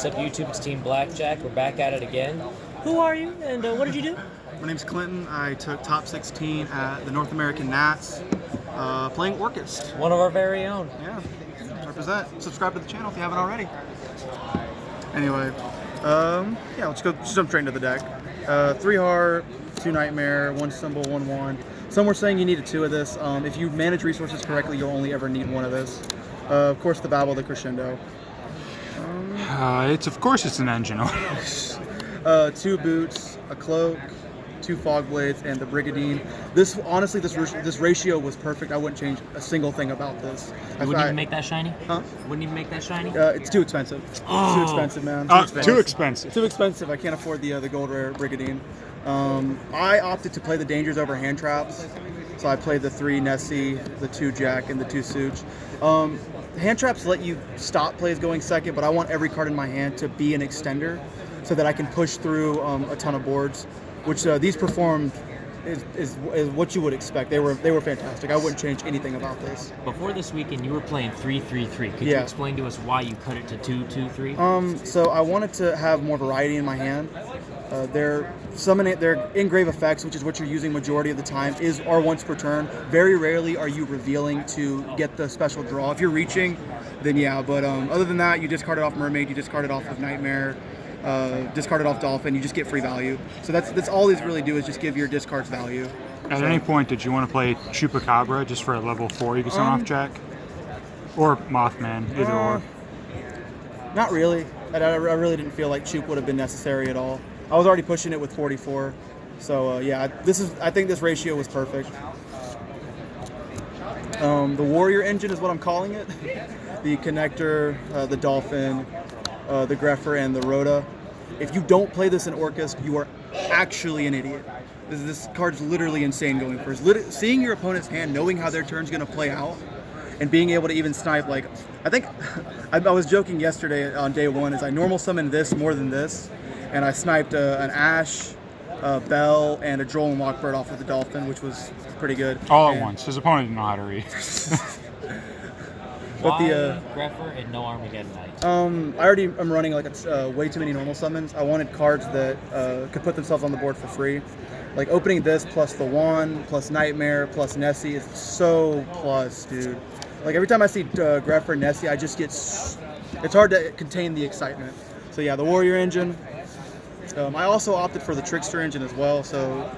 What's up, YouTube? It's Team Blackjack. We're back at it again. Who are you, and what did you do? My name's Clinton. I took top 16 at the North American Nats, playing Orcust. One of our very own. Yeah, represent. Subscribe to the channel if you haven't already. Anyway, yeah, let's jump straight into the deck. 3 heart, 2 nightmare, 1 symbol, 1/1. Some were saying you needed 2 of this. If you manage resources correctly, you'll only ever need 1 of this. Of course, the Babel, the Crescendo. Of course it's an engine. 2 boots, a cloak, 2 fog blades, and the Brigadine. This honestly, this ratio was perfect. I wouldn't change a single thing about this. You wouldn't even make that shiny? Huh? Wouldn't even make that shiny? It's too expensive. Oh. Too expensive, man. Too expensive. Too expensive. I can't afford the gold rare Brigadine. I opted to play the dangers over hand traps, so I played the 3 Nessie, the 2 Jack, and the 2 Such. Hand traps let you stop plays going second, but I want every card in my hand to be an extender so that I can push through a ton of boards, which these performed is what you would expect. They were fantastic. I wouldn't change anything about this. Before this weekend, you were playing 3-3-3. Could you explain to us why you cut it to 2-2-3? So I wanted to have more variety in my hand. Their engrave effects, which is what you're using majority of the time, are once per turn. Very rarely are you revealing to get the special draw. If you're reaching, then yeah. But other than that, you discard it off Mermaid, you discard it off of Nightmare, discard it off Dolphin. You just get free value. So that's all these really do is just give your discards value. At any point, did you want to play Chupacabra just for a level 4 you can send off Jack? Or Mothman, either or? Not really. I really didn't feel like Chup would have been necessary at all. I was already pushing it with 44, so yeah. I think this ratio was perfect. The Warrior engine is what I'm calling it. The Connector, the Dolphin, the Greffer, and the Rhoda. If you don't play this in Orcust, you are actually an idiot. This card's literally insane going first. Seeing your opponent's hand, knowing how their turn's going to play out, and being able to even snipe, like, I think, I was joking yesterday on day 1, is I normal summoned this more than this, and I sniped an Ash, a Bell, and a Droll and Lockbird off of the Dolphin, which was pretty good. All at once. His opponent didn't know how to read. But the Greffer and no Armageddon Knight? I already am running like way too many normal summons. I wanted cards that could put themselves on the board for free. Like opening this plus the Wand, plus Nightmare, plus Nessie is so plus, dude. Like every time I see Greffer and Nessie, I just get... It's hard to contain the excitement. So yeah, the Warrior engine. I also opted for the Trickster engine as well. So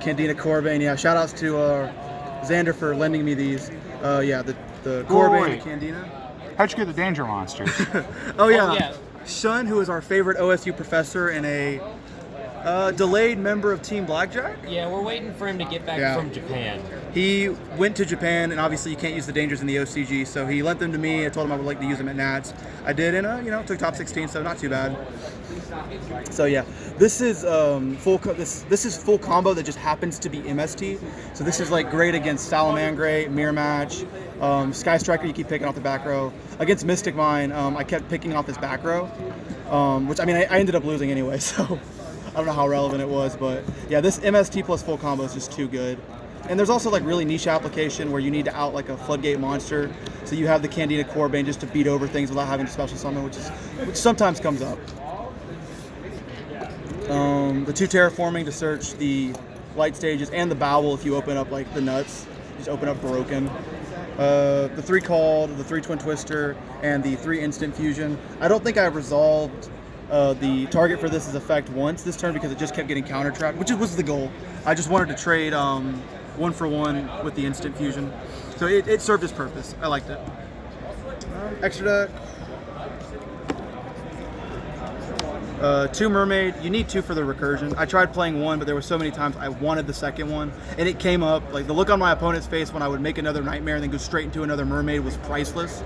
Candina Corbane. Yeah, shout outs to Xander for lending me these. Yeah, the Corbane and Candina. How'd you get the Danger Monsters? Oh yeah. Shun, who is our favorite OSU professor and a delayed member of Team Blackjack. Yeah, we're waiting for him to get back from Japan. He went to Japan, and obviously you can't use the Dangers in the OCG, so he lent them to me. I told him I would like to use them at Nats. I did, and took top 16, so not too bad. So yeah, this is this is full combo that just happens to be MST. So this is like great against Salamangre, Mirror Match, Sky Striker. You keep picking off the back row. Against Mystic Mine, I kept picking off his back row, which I mean I ended up losing anyway. So I don't know how relevant it was, but yeah, this MST plus full combo is just too good. And there's also like really niche application where you need to out like a Floodgate monster. So you have the Candina Corbane just to beat over things without having to special summon, which sometimes comes up. The 2 terraforming to search the light stages, and the Bowel if you open up like the nuts. Just open up Broken. The 3 called, the 3 Twin Twister, and the 3 instant fusion. I don't think I resolved the target for this effect once this turn because it just kept getting counter trapped, which was the goal. I just wanted to trade 1 for 1 with the instant fusion, so it served its purpose. I liked it. Extra deck. 2 Mermaid. You need 2 for the recursion. I tried playing 1, but there were so many times I wanted the second one, and it came up. Like the look on my opponent's face when I would make another Nightmare and then go straight into another Mermaid was priceless.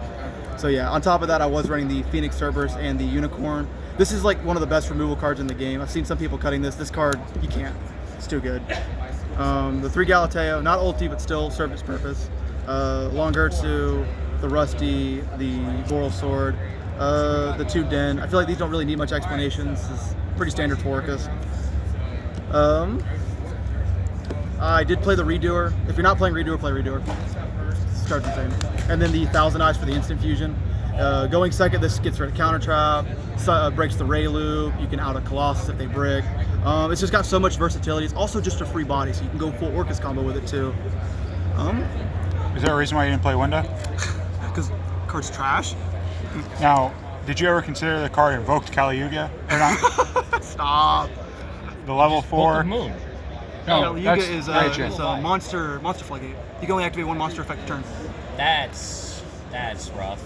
So yeah, on top of that, I was running the Phoenix Cerberus and the Unicorn. This is like one of the best removal cards in the game. I've seen some people cutting this. This card, you can't. It's too good. The 3 Galateo, not ulti, but still served its purpose. Longertsu, the Rusty, the Boral Sword, the 2 Den. I feel like these don't really need much explanation. This is pretty standard for Orcust. I did play the Redoer. If you're not playing Redoer, play Redoer. This card's insane. And then the 1,000 Eyes for the instant fusion. Going second, this gets rid of counter trap, breaks the Ray loop. You can out a Colossus if they brick. It's just got so much versatility. It's also just a free body, so you can go full Orcust combo with it too. Is there a reason why you didn't play Winda? Because card's trash. Now, did you ever consider the card Invoked Caliuga? Or not? Stop. The level 4. Book of Moon. No, Caliuga that's is Agent. a monster floodgate. You can only activate one monster effect a turn. That's rough.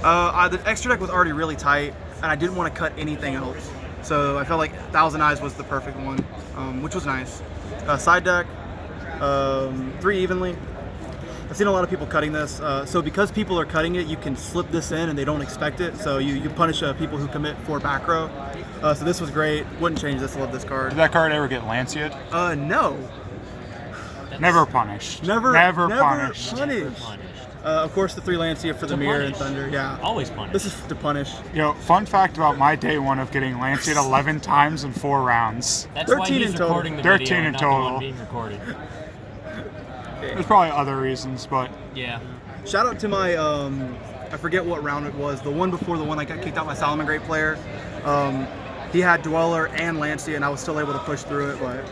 The extra deck was already really tight, and I didn't want to cut anything else. So I felt like Thousand Eyes was the perfect one, which was nice. Side deck, 3 evenly. I've seen a lot of people cutting this. So because people are cutting it, you can slip this in and they don't expect it. So you punish people who commit 4 back row. So this was great. Wouldn't change this. I love this card. Did that card ever get Lanceia'd? No. Never punished. Never punished. Of course, the 3 Lancia for the Mirror and Thunder. Yeah. Always punish. This is to punish. Fun fact about my day 1 of getting Lanceia'd 11 times in 4 rounds. That's why 13 he's in total. recording the 13 video in and not total. the one being recorded. There's probably other reasons, but Yeah. Shout out to my, I forget what round it was, the one before the one I got kicked out by Solomon Great Player. He had Dweller and Lancia, and I was still able to push through it, but...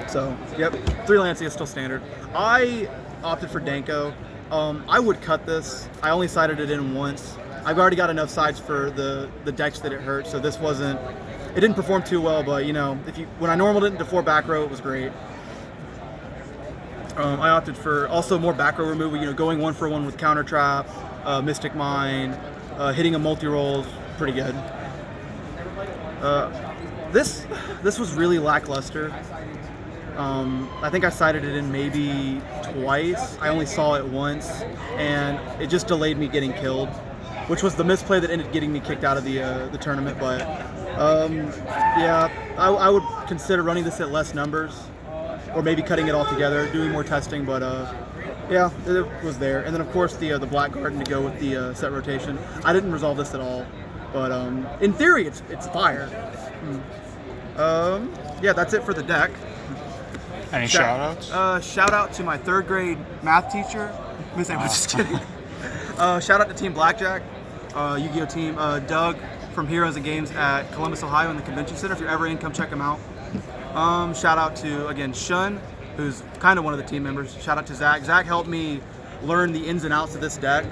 So, yep, 3 Lancia is still standard. I opted for Danko. I would cut this. I only sided it in once. I've already got enough sides for the decks that it hurt, so this wasn't... It didn't perform too well, but, when I normaled it into 4 back row, it was great. I opted for also more back row removal, going 1-for-1 with counter trap, Mystic Mine, hitting a multi-roll is pretty good. This was really lackluster. I think I sided it in maybe twice. I only saw it once, and it just delayed me getting killed, which was the misplay that ended getting me kicked out of the tournament. But yeah, I would consider running this at less numbers, or maybe cutting it all together, doing more testing. But yeah, it was there. And then of course the Black Garden to go with the set rotation. I didn't resolve this at all, but in theory it's fire. Yeah, that's it for the deck. any shout-outs? Shout out to my 3rd grade math teacher. Miss A, I'm just kidding. Shout out to Team Blackjack, Yu-Gi-Oh team. Doug from Heroes and Games at Columbus, Ohio in the Convention Center. If you're ever in, come check him out. Shout out to, again, Shun, who's kind of one of the team members. Shout out to Zach. Zach helped me learn the ins and outs of this deck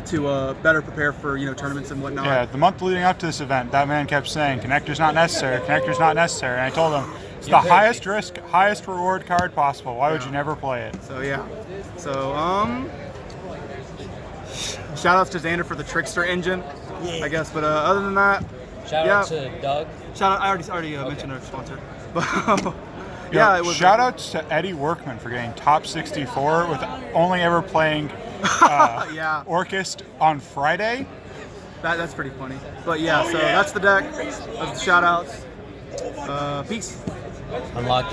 to better prepare for tournaments and whatnot. Yeah, the month leading up to this event, that man kept saying, connector's not necessary, connector's not necessary. And I told him, it's the highest risk, highest reward card possible. Why would you never play it? So yeah. So shout outs to Xander for the Trickster engine, I guess. But other than that, Shout out to Doug. shout out. I already mentioned our sponsor. Yeah, it was. Shout outs to Eddie Workman for getting top 64 with only ever playing Yeah, Orcust on Friday. that's pretty funny. But yeah, so that's the deck. That's the shout outs. Peace. Unlock